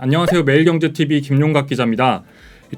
안녕하세요. 매일경제TV 김용각 기자입니다.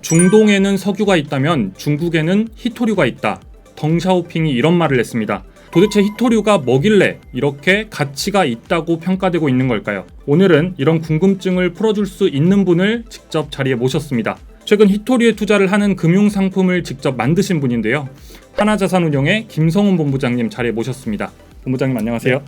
중동에는 석유가 있다면 중국에는 히토류가 있다. 덩샤오핑이 이런 말을 했습니다. 도대체 히토류가 뭐길래 이렇게 가치가 있다고 평가되고 있는 걸까요? 오늘은 이런 궁금증을 풀어줄 수 있는 분을 직접 자리에 모셨습니다. 최근 히토류에 투자를 하는 금융상품을 직접 만드신 분인데요. 하나자산운용의 김성훈 본부장님 자리에 모셨습니다. 본부장님 안녕하세요. 네.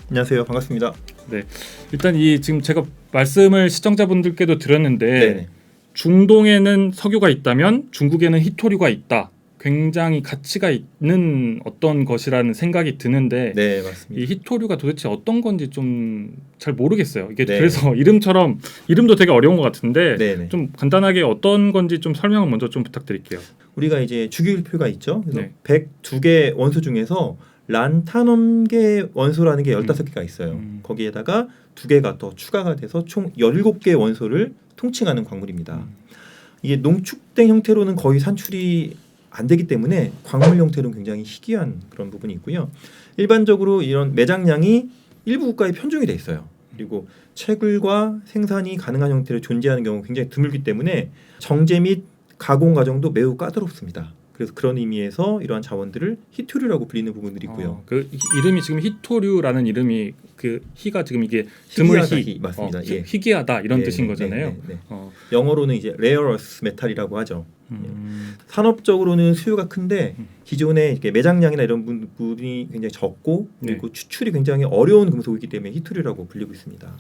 안녕하세요. 반갑습니다. 네, 일단 지금 제가 말씀을 시청자분들께도 드렸는데 네네. 중동에는 석유가 있다면 중국에는 히토류가 있다. 굉장히 가치가 있는 어떤 것이라는 생각이 드는데 네, 맞습니다. 이 히토류가 도대체 어떤 건지 좀 잘 모르겠어요. 이게 네. 그래서 이름도 되게 어려운 것 같은데 네네. 좀 간단하게 어떤 건지 좀 설명을 먼저 좀 부탁드릴게요. 우리가 이제 주기율표가 있죠. 그래서 네. 102개 원소 중에서 란타넘계 원소라는 게 15개가 있어요. 거기에다가 2개가 더 추가가 돼서 총 17개 원소를 통칭하는 광물입니다. 이게 농축된 형태로는 거의 산출이 안 되기 때문에 광물 형태로는 굉장히 희귀한 그런 부분이 있고요. 일반적으로 이런 매장량이 일부 국가에 편중이 돼 있어요. 그리고 채굴과 생산이 가능한 형태로 존재하는 경우가 굉장히 드물기 때문에 정제 및 가공 과정도 매우 까다롭습니다. 그래서 그런 의미에서 이러한 자원들을 히토류라고 불리는 부분들이 있고요. 그 이름이 지금 히토류라는 이름이 그 희가 지금 이게 드물 희 맞습니다. 예. 희귀하다 이런 네, 뜻인 네, 거잖아요. 네, 네, 네. 영어로는 이제 rare earth metal이라고 하죠. 음. 산업적으로는 수요가 큰데 기존에 이렇게 매장량이나 이런 부분이 굉장히 적고 그리고 추출이 굉장히 어려운 금속이기 때문에 히토류라고 불리고 있습니다.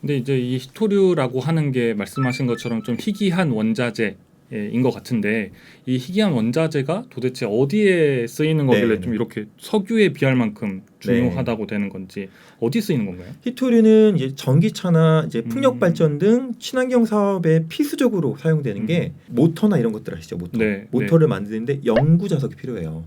근데 이제 이 히토류라고 하는 게 말씀하신 것처럼 좀 희귀한 원자재 인 것 같은데 이 희귀한 원자재가 도대체 어디에 쓰이는 거길래 좀 이렇게 석유에 비할 만큼 중요하다고 되는 건지 어디 쓰이는 건가요? 히토류는 이제 전기차나 이제 풍력 발전 등 친환경 사업에 필수적으로 사용되는 게 모터나 이런 것들 아시죠? 모터를 만드는데 연구 자석이 필요해요.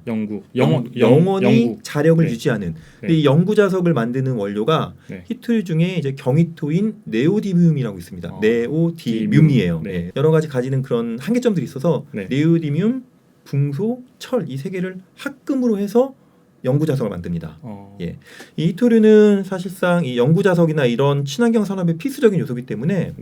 영원히 자력을 유지하는. 근데 이 연구 자석을 만드는 원료가 히토류 중에 이제 경히토인 네오디뮴이라고 있습니다. 네오디뮴이에요. 여러 가지 가지는 그런 한계점들이 있어서 네오디뮴, 붕소, 철 이 세 개를 합금으로 해서 연구 자석을 만듭니다. 이 히토류는 사실상 이 연구 자석이나 이런 친환경 산업의 필수적인 요소이기 때문에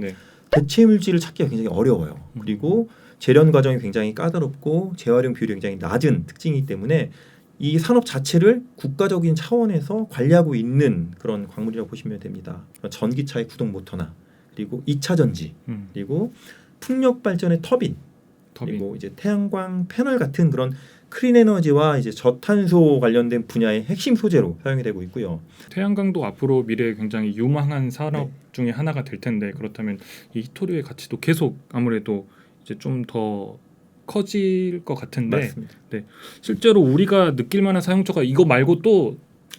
대체 물질을 찾기가 굉장히 어려워요. 그리고 재련 과정이 굉장히 까다롭고 재활용 비율이 굉장히 낮은 특징이기 때문에 이 산업 자체를 국가적인 차원에서 관리하고 있는 그런 광물이라고 보시면 됩니다. 전기차의 구동 모터나 그리고 2차 전지 그리고 풍력 발전의 터빈. 그리고 이제 태양광 패널 같은 그런 클린 에너지와 이제 저탄소 관련된 분야의 핵심 소재로 사용이 되고 있고요. 태양광도 앞으로 미래에 굉장히 유망한 산업 중에 하나가 될 텐데 그렇다면 이 히토류의 가치도 계속 아무래도 이제 좀 더 커질 것 같은데 맞습니다. 실제로 우리가 느낄 만한 사용처가 이거 말고 또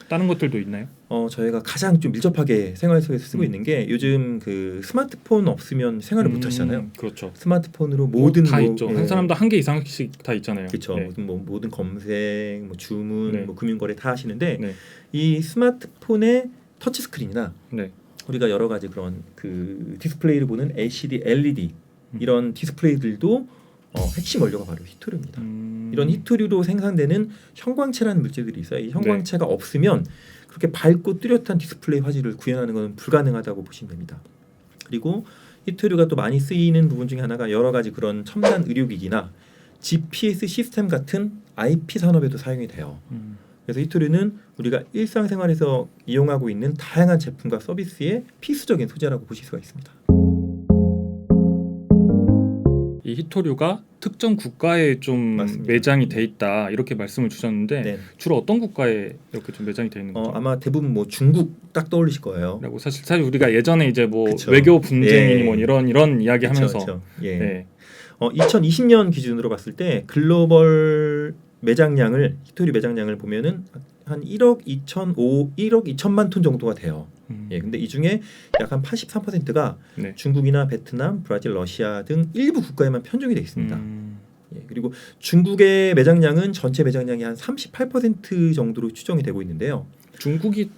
다른 것들도 있나요? 저희가 가장 좀 밀접하게 생활 속에서 쓰고 있는 게 요즘 그 스마트폰 없으면 생활을 못 하시잖아요. 그렇죠. 스마트폰으로 모든 다 있죠. 한 사람도 한 개 이상씩 다 있잖아요. 그렇죠. 모든 검색, 주문, 금융거래 다 하시는데 이 스마트폰의 터치 스크린이나 우리가 여러 가지 그런 그 디스플레이를 보는 LCD, LED 이런 디스플레이들도 핵심 원료가 바로 히토류입니다. 이런 히토류로 생산되는 형광체라는 물질들이 있어요. 이 형광체가 없으면 그렇게 밝고 뚜렷한 디스플레이 화질을 구현하는 것은 불가능하다고 보시면 됩니다. 그리고 히토류가 또 많이 쓰이는 부분 중에 하나가 여러 가지 그런 첨단 의료기기나 GPS 시스템 같은 IP 산업에도 사용이 돼요. 그래서 히토류는 우리가 일상생활에서 이용하고 있는 다양한 제품과 서비스의 필수적인 소재라고 보실 수가 있습니다. 이 히토류가 특정 국가에 좀 맞습니다. 매장이 돼 있다 이렇게 말씀을 주셨는데 주로 어떤 국가에 이렇게 좀 매장이 돼 있는 거죠? 아마 대부분 뭐 중국 딱 떠올리실 거예요. 라고 사실 우리가 예전에 이제 뭐 외교 분쟁이니 뭐 이런 이야기 하면서 2020년 기준으로 봤을 때 글로벌 매장량을 히토류 매장량을 보면은 한 1억 2천만 톤 정도가 돼요. 근데 이 중에 약 한 83%가 중국이나 베트남, 브라질, 러시아 등 일부 국가에만 편중이 되어 있습니다. 그리고 중국의 매장량은 전체 매장량이 한 38% 정도로 추정이 되고 있는데요. 중국이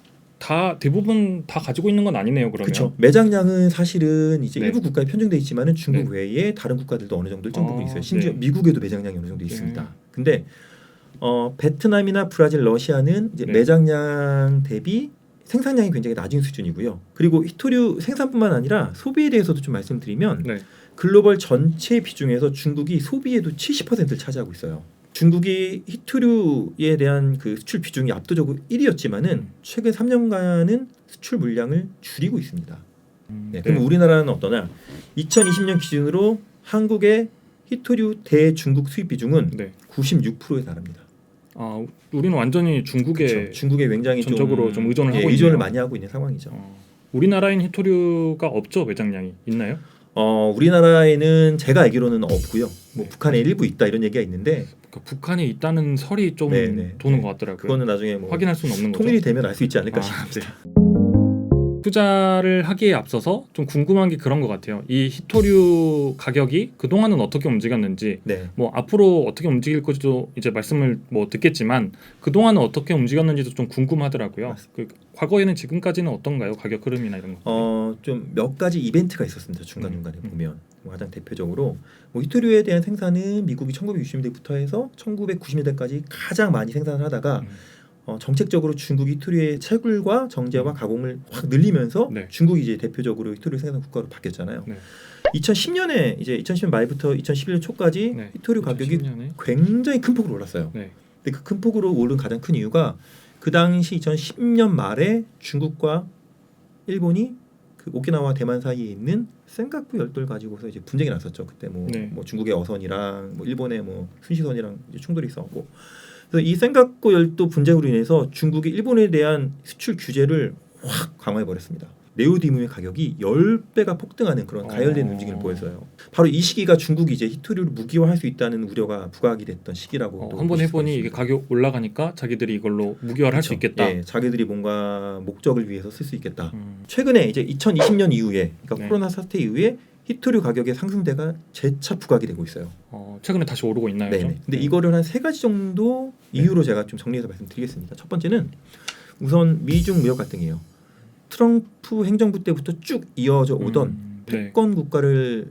대부분 다 가지고 있는 건 아니네요. 그러면. 그렇죠. 매장량은 사실은 이제 일부 국가에 편중돼 있지만은 중국 외에 다른 국가들도 어느 정도 일정 부분 있어요. 심지어 미국에도 매장량이 어느 정도 있습니다. 근데 베트남이나 브라질, 러시아는 이제 매장량 대비 생산량이 굉장히 낮은 수준이고요. 그리고 히토류 생산뿐만 아니라 소비에 대해서도 좀 말씀드리면 네. 글로벌 전체 비중에서 중국이 소비에도 70%를 차지하고 있어요. 중국이 히토류에 대한 그 수출 비중이 압도적으로 1위였지만은 최근 3년간은 수출 물량을 줄이고 있습니다. 네, 그럼 우리나라는 어떠냐? 2020년 기준으로 한국의 히토류 대중국 수입 비중은 96%에 달합니다. 아, 우리는 완전히 중국에 그렇죠. 중국에 굉장히 전적으로 좀 의존을 하고 의존을 있네요. 많이 하고 있는 상황이죠. 우리나라엔 히토류가 없죠, 매장량이 있나요? 우리나라에는 제가 알기로는 없고요. 뭐 네. 북한에 일부 있다 이런 얘기가 있는데 그러니까 북한에 있다는 설이 좀 도는 것 같더라고요. 그거는 나중에 뭐 확인할 수는 없는 거죠. 통일이 되면 알 수 있지 않을까 싶습니다. 네. 투자를 하기에 앞서서 좀 궁금한 게 그런 것 같아요. 이 히토류 가격이 그 동안은 어떻게 움직였는지, 네. 뭐 앞으로 어떻게 움직일 것도 이제 말씀을 뭐 듣겠지만 그 동안은 어떻게 움직였는지도 좀 궁금하더라고요. 그 과거에는 지금까지는 어떤가요? 가격 흐름이나 이런 거. 좀 몇 가지 이벤트가 있었습니다. 중간 중간에 보면 가장 대표적으로 뭐 히토류에 대한 생산은 미국이 1960년대부터 해서 1990년대까지 가장 많이 생산을 하다가 정책적으로 중국이 히토류의 채굴과 정제와 가공을 확 늘리면서 네. 중국이 이제 대표적으로 히토류 생산 국가로 바뀌었잖아요. 네. 2010년에 이제 2010년 말부터 2011년 초까지 네. 히토류 가격이 2010년에? 근데 굉장히 큰 폭으로 올랐어요. 근데 그 큰 폭으로 오른 가장 큰 이유가 그 당시 2010년 말에 중국과 일본이 그 오키나와 대만 사이에 있는 센가쿠 열도를 가지고서 이제 분쟁이 났었죠. 그때 뭐 중국의 어선이랑 뭐 일본의 뭐 순시선이랑 이제 충돌이 있었고. 그래서 이 센가쿠 열도 분쟁으로 인해서 중국이 일본에 대한 수출 규제를 확 강화해 버렸습니다. 네오디뒴의 가격이 10배가 폭등하는 그런 가열된 움직임을 보였어요. 바로 이 시기가 중국이 이제 히토류를 무기화할 수 있다는 우려가 부각이 됐던 시기라고. 한번 해보니 이게 가격 올라가니까 자기들이 이걸로 무기화를 할 수 있겠다. 네, 자기들이 뭔가 목적을 위해서 쓸 수 있겠다. 최근에 이제 2020년 이후에, 그러니까 코로나 사태 이후에 히토류 가격의 상승세가 재차 부각이 되고 있어요. 최근에 다시 오르고 있나요? 네. 근데 이거를 한 세 가지 정도 이유로 제가 좀 정리해서 말씀드리겠습니다. 첫 번째는 우선 미중 무역 갈등이에요. 트럼프 행정부 때부터 쭉 이어져 오던 패권 국가를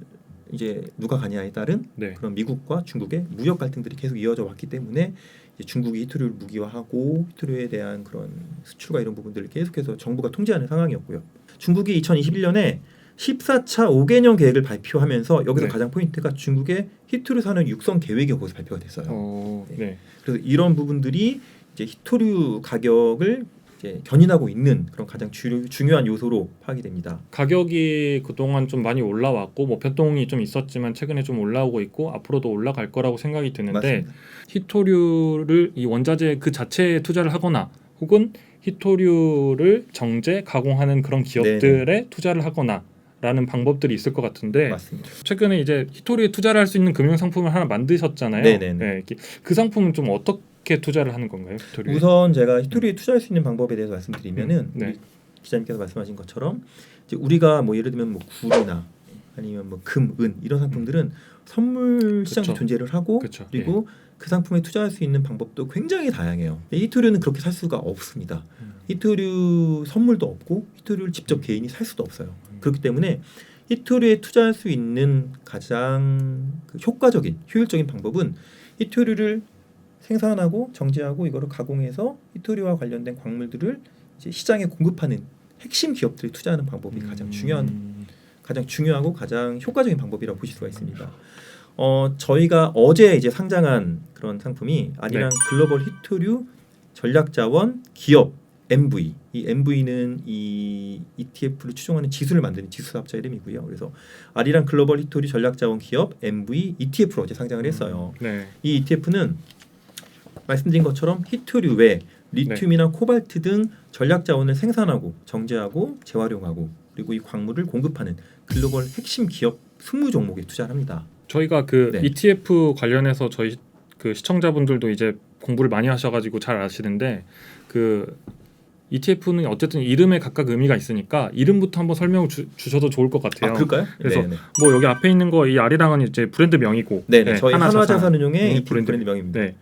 이제 누가 가냐에 따른 그런 미국과 중국의 무역 갈등들이 계속 이어져 왔기 때문에 이제 중국이 히토류를 무기화하고 히토류에 대한 그런 수출과 이런 부분들을 계속해서 정부가 통제하는 상황이었고요. 중국이 2021년에 14차 5개년 계획을 발표하면서 여기서 가장 포인트가 중국의 히토류 산업 육성 계획이 거기서 발표가 됐어요. 그래서 이런 부분들이 이제 히토류 가격을 이제 견인하고 있는 그런 가장 중요한 요소로 파악이 됩니다. 가격이 그동안 좀 많이 올라왔고 뭐 변동이 좀 있었지만 최근에 좀 올라오고 있고 앞으로도 올라갈 거라고 생각이 드는데 맞습니다. 히토류를 이 원자재 그 자체에 투자를 하거나 혹은 히토류를 정제 가공하는 그런 기업들에 투자를 하거나 라는 방법들이 있을 것 같은데 맞습니다. 최근에 이제 히토류에 투자를 할 수 있는 금융 상품을 하나 만드셨잖아요. 네, 그 상품은 좀 어떻게 투자를 하는 건가요? 히토류에? 우선 제가 히토류에 투자할 수 있는 방법에 대해서 말씀드리면은 우리 기자님께서 말씀하신 것처럼 이제 우리가 뭐 예를 들면 뭐 굴이나 아니면 뭐 금, 은 이런 상품들은 선물 시장에 존재를 하고 그리고 그 상품에 투자할 수 있는 방법도 굉장히 다양해요. 히토류는 그렇게 살 수가 없습니다. 히토류 선물도 없고 히토류를 직접 개인이 살 수도 없어요. 그렇기 때문에 히토류에 투자할 수 있는 가장 효과적인 효율적인 방법은 히토류를 생산하고 정제하고 이거를 가공해서 히토류와 관련된 광물들을 이제 시장에 공급하는 핵심 기업들이 투자하는 방법이 가장 중요하고 가장 효과적인 방법이라고 보실 수가 있습니다. 저희가 어제 이제 상장한 그런 상품이 아리랑 글로벌 히토류 전략자원 기업 MV. 이 MV는 이 ETF를 추종하는 지수를 만드는 지수사업자 이름이고요. 그래서 아리랑 글로벌 히토류 전략자원 기업 MV ETF로 어제 상장을 했어요. 이 ETF는 말씀드린 것처럼 히토류 외 리튬이나 코발트 등 전략자원을 생산하고 정제하고 재활용하고 그리고 이 광물을 공급하는 글로벌 핵심 기업 20종목에 투자를 합니다. 저희가 그 ETF 관련해서 저희 그 시청자분들도 이제 공부를 많이 하셔가지고 잘 아시는데 그 ETF는 어쨌든 이름에 각각 의미가 있으니까 이름부터 한번 설명을 주셔도 좋을 것 같아요. 그럴까요? 그래서 뭐 여기 앞에 있는 거 이 아리랑은 이제 브랜드 명이고, 저희 한화자산운용의 브랜드 명입니다.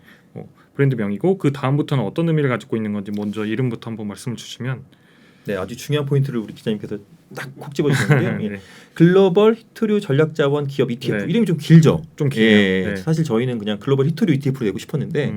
브랜드 명이고 그 다음부터는 어떤 의미를 가지고 있는 건지 먼저 이름부터 한번 말씀을 주시면. 네, 아주 중요한 포인트를 우리 기자님께서 딱 콕 집어주셨는데요. 글로벌 히토류 전략자원 기업 ETF 이름이 좀 길죠. 좀 길어요. 사실 저희는 그냥 글로벌 히토류 ETF로 내고 싶었는데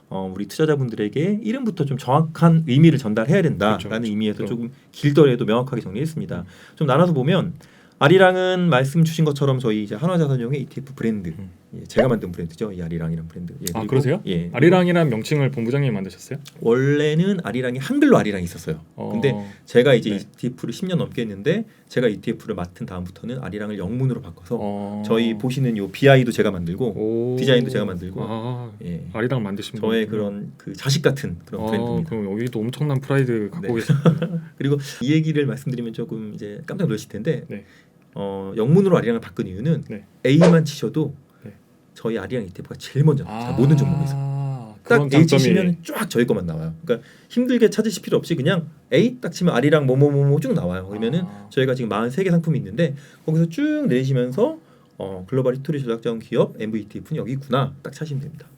우리 투자자분들에게 이름부터 좀 정확한 의미를 전달해야 된다라는 그렇죠. 의미에서 조금 길더라도 명확하게 정리했습니다. 좀 나눠서 보면 아리랑은 말씀 주신 것처럼 저희 이제 한화자산용의 ETF 브랜드, 예, 제가 만든 브랜드죠. 이 아리랑이라는 브랜드. 예, 아 그러세요? 예, 아리랑이라는 명칭을 본부장님이 만드셨어요? 원래는 아리랑이 한글로 아리랑이 있었어요. 근데 제가 이제 네. ETF를 10년 넘게 했는데 제가 ETF를 맡은 다음부터는 아리랑을 영문으로 바꿔서 저희 보시는 요 BI도 제가 만들고 디자인도 제가 만들고 예, 아리랑 만드신 저의 분이구나. 그런 그 자식 같은 그런 브랜드입니다. 그럼 여기도 엄청난 프라이드 갖고 네. 계세요. 그리고 이 얘기를 말씀드리면 조금 이제 깜짝 놀라실 텐데 네. 영문으로 아리랑을 바꾼 이유는 네. A만 치셔도 네. 저희 아리랑 ETF가 제일 먼저 나와요. 모든 종목에서. 딱 그런 A 장점이 치시면 쫙 저희 것만 나와요. 그러니까 힘들게 찾으실 필요 없이 그냥 A 딱 치면 아리랑 뭐뭐뭐뭐 쭉 나와요. 그러면은 저희가 지금 43개 상품이 있는데 거기서 쭉 내시면서 글로벌 히토리 전략자원 기업 MVETF는 여기 있구나 딱 찾으시면 됩니다.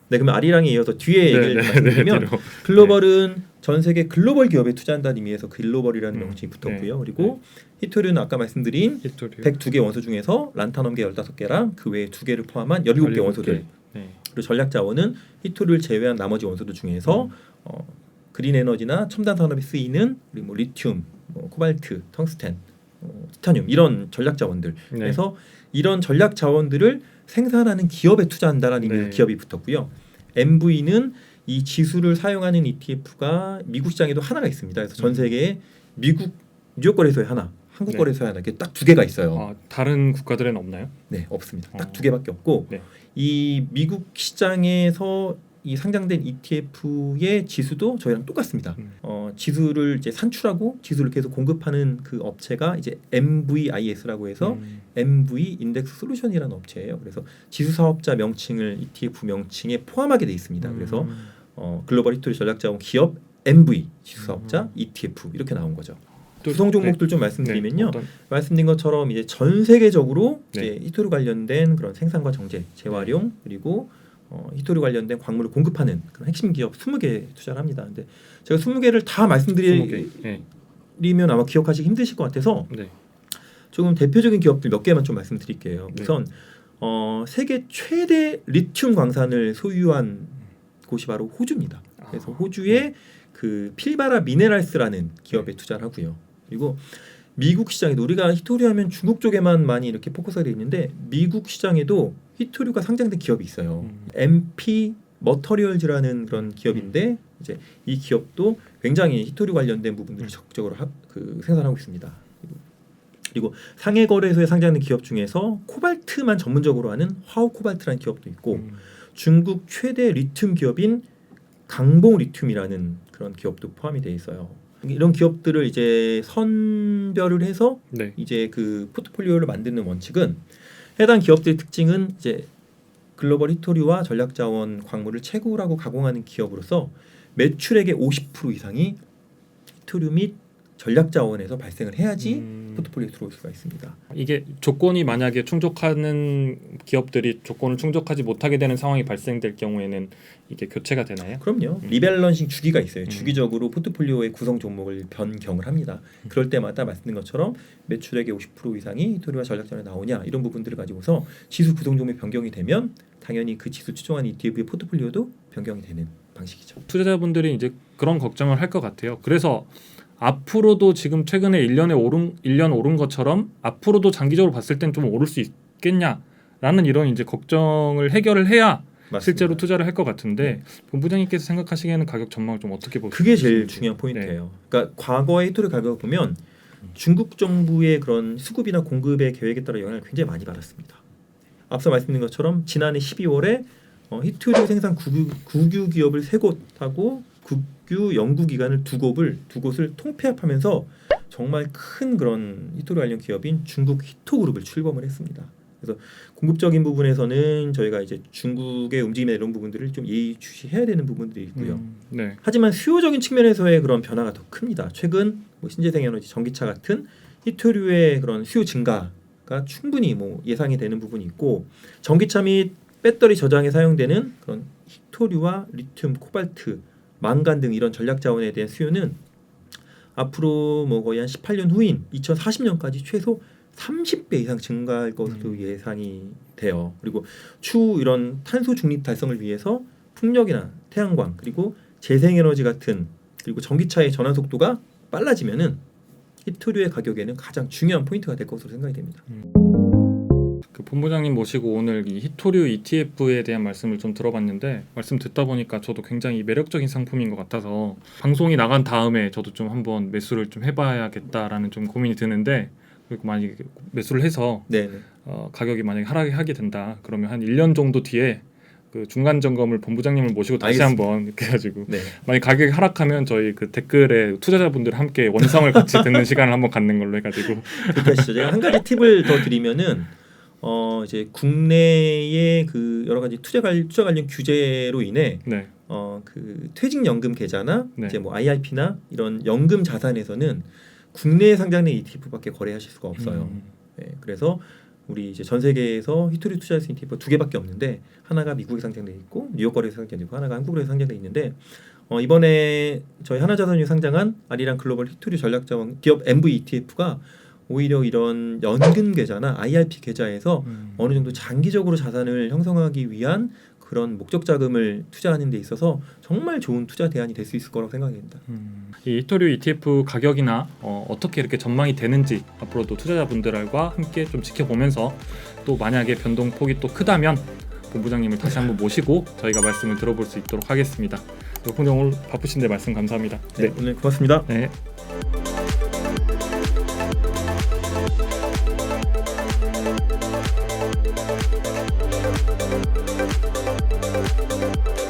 네, 그러면 아리랑에 이어서 뒤에 얘기를 말씀드리면 글로벌은 전 세계 글로벌 기업에 투자한다는 의미에서 글로벌이라는 명칭이 붙었고요. 그리고 히토리는 아까 말씀드린 102개 원소 중에서 란타넘계 15개랑 그 외에 2개를 포함한 17개 원소들. 그리고 전략자원은 히토리를 제외한 나머지 원소들 중에서 그린 에너지나 첨단 산업에 쓰이는 그리고 뭐 리튬, 코발트, 텅스텐, 티타늄 이런 전략자원들. 그래서 이런 전략자원들을 생산하는 기업에 투자한다라는 의미로 기업이 붙었고요. MV는 이 지수를 사용하는 ETF가 미국 시장에도 하나가 있습니다. 그래서 전 세계에 미국 뉴욕 거래소에 하나, 한국 거래소에 하나 이렇게 딱 2개가 있어요. 다른 국가들은 없나요? 네, 없습니다. 딱 2개밖에 없고 이 미국 시장에서 이 상장된 ETF의 지수도 저희랑 똑같습니다. 지수를 이제 산출하고 지수를 계속 공급하는 그 업체가 이제 MVIS라고 해서 MV 인덱스 솔루션이라는 업체예요. 그래서 지수 사업자 명칭을 ETF 명칭에 포함하게 돼 있습니다. 그래서 글로벌 히토리 전략자원 기업 MV 지수 사업자 ETF 이렇게 나온 거죠. 구성 종목들 좀 말씀드리면요. 말씀드린 것처럼 이제 전 세계적으로 이제 히토리 관련된 그런 생산과 정제, 재활용 그리고 히토리 관련된 광물을 공급하는 그런 핵심 기업 20개 투자를 합니다. 근데 제가 20개를 다 말씀드리면 아마 기억하시기 힘드실 것 같아서 조금 대표적인 기업들 몇 개만 좀 말씀드릴게요. 우선 세계 최대 리튬 광산을 소유한 곳이 바로 호주입니다. 그래서 호주의 그 필바라 미네랄스라는 기업에 투자를 하고요. 그리고 미국 시장에도 우리가 히토리 하면 중국 쪽에만 많이 이렇게 포커스가 되어 있는데 미국 시장에도 히토리가 상장된 기업이 있어요. MP 머터리얼즈라는 그런 기업인데 이제 이 기업도 굉장히 히토리 관련된 부분들을 적극적으로 생산하고 있습니다. 그리고 상해 거래소에 상장된 기업 중에서 코발트만 전문적으로 하는 화오 코발트라는 기업도 있고 중국 최대 리튬 기업인 강봉 리튬이라는 그런 기업도 포함이 되어 있어요. 이런 기업들을 이제 선별을 해서 이제 그 포트폴리오를 만드는 원칙은 해당 기업들의 특징은 이제 글로벌 히토리와 전략자원 광물을 채굴하고 가공하는 기업으로서 매출액의 50% 이상이 히토리 및 전략자원에서 발생을 해야지 포트폴리오에 들어올 수가 있습니다. 이게 조건이 만약에 충족하는 기업들이 조건을 충족하지 못하게 되는 상황이 발생될 경우에는 이게 교체가 되나요? 그럼요. 리밸런싱 주기가 있어요. 주기적으로 포트폴리오의 구성 종목을 변경을 합니다. 그럴 때마다 말씀드린 것처럼 매출액의 50% 이상이 히토리와 전략자원에 나오냐 이런 부분들을 가지고서 지수 구성 종목이 변경이 되면 당연히 그 지수 추종한 ETF의 포트폴리오도 변경이 되는 방식이죠. 투자자분들이 이제 그런 걱정을 할 것 같아요. 그래서 앞으로도 지금 최근에 1년 오른 것처럼 앞으로도 장기적으로 봤을 땐 좀 오를 수 있겠냐라는 이런 이제 걱정을 해결을 해야 맞습니다. 실제로 투자를 할 것 같은데 본부장님께서 생각하시기에는 가격 전망을 좀 어떻게 보세요? 그게 제일 중요한 포인트예요. 그러니까 과거의 히토리 가격을 보면 중국 정부의 그런 수급이나 공급의 계획에 따라 영향을 굉장히 많이 받았습니다. 앞서 말씀드린 것처럼 지난해 12월에 히토리 생산 국유 기업을 3곳하고 국유 연구기관을 2곳을 통폐합하면서 정말 큰 그런 히토리 관련 기업인 중국 히토그룹을 출범을 했습니다. 그래서 공급적인 부분에서는 저희가 이제 중국의 움직임이나 이런 부분들을 좀 예의주시해야 되는 부분들이 있고요. 하지만 수요적인 측면에서의 그런 변화가 더 큽니다. 최근 뭐 신재생에너지, 전기차 같은 히토류의 그런 수요 증가가 충분히 뭐 예상이 되는 부분이 있고 전기차 및 배터리 저장에 사용되는 그런 히토류와 리튬, 코발트, 망간 등 이런 전략 자원에 대한 수요는 앞으로 뭐 거의 한 18년 후인 2040년까지 최소 30배 이상 증가할 것으로 예상이 돼요. 그리고 추후 이런 탄소 중립 달성을 위해서 풍력이나 태양광 그리고 재생에너지 같은 그리고 전기차의 전환 속도가 빨라지면은 히토류의 가격에는 가장 중요한 포인트가 될 것으로 생각이 됩니다. 그 본부장님 모시고 오늘 이 히토류 ETF에 대한 말씀을 좀 들어봤는데 말씀 듣다 보니까 저도 굉장히 매력적인 상품인 것 같아서 방송이 나간 다음에 저도 좀 한번 매수를 좀 해봐야겠다라는 좀 고민이 드는데 그리고 만약에 매수를 해서 가격이 만약에 하락하게 된다 그러면 한 1년 정도 뒤에 그 중간 점검을 본부장님을 모시고 다시 한번 이렇게 해가지고 만약 가격이 하락하면 저희 그 댓글에 투자자분들 함께 원성을 같이 듣는 시간을 한번 갖는 걸로 해가지고 그렇게 하시죠. 제가 한 가지 팁을 더 드리면은 이제 국내의 그 여러 가지 투자 관련 규제로 인해 그 퇴직연금 계좌나 이제 뭐 IRP나 이런 연금 자산에서는 국내에 상장된 ETF밖에 거래하실 수가 없어요. 그래서 우리 이제 전 세계에서 히토류 투자할 수 있는 ETF 두 개밖에 없는데 하나가 미국에 상장돼 있고 뉴욕 거래소에 상장돼 있고 하나가 한국으로 상장돼 있는데 이번에 저희 하나자산이 상장한 아리랑 글로벌 히토류 전략자원 기업 MV ETF가 오히려 이런 연금 계좌나 IRP 계좌에서 어느 정도 장기적으로 자산을 형성하기 위한 그런 목적 자금을 투자하는 데 있어서 정말 좋은 투자 대안이 될 수 있을 거라고 생각합니다. 이 히토류 ETF 가격이나 어떻게 이렇게 전망이 되는지 앞으로도 투자자분들과 함께 좀 지켜보면서 또 만약에 변동폭이 또 크다면 본부장님을 다시 한번 모시고 저희가 말씀을 들어볼 수 있도록 하겠습니다. 본부장 오늘 바쁘신데 말씀 감사합니다. 오늘 고맙습니다. 네.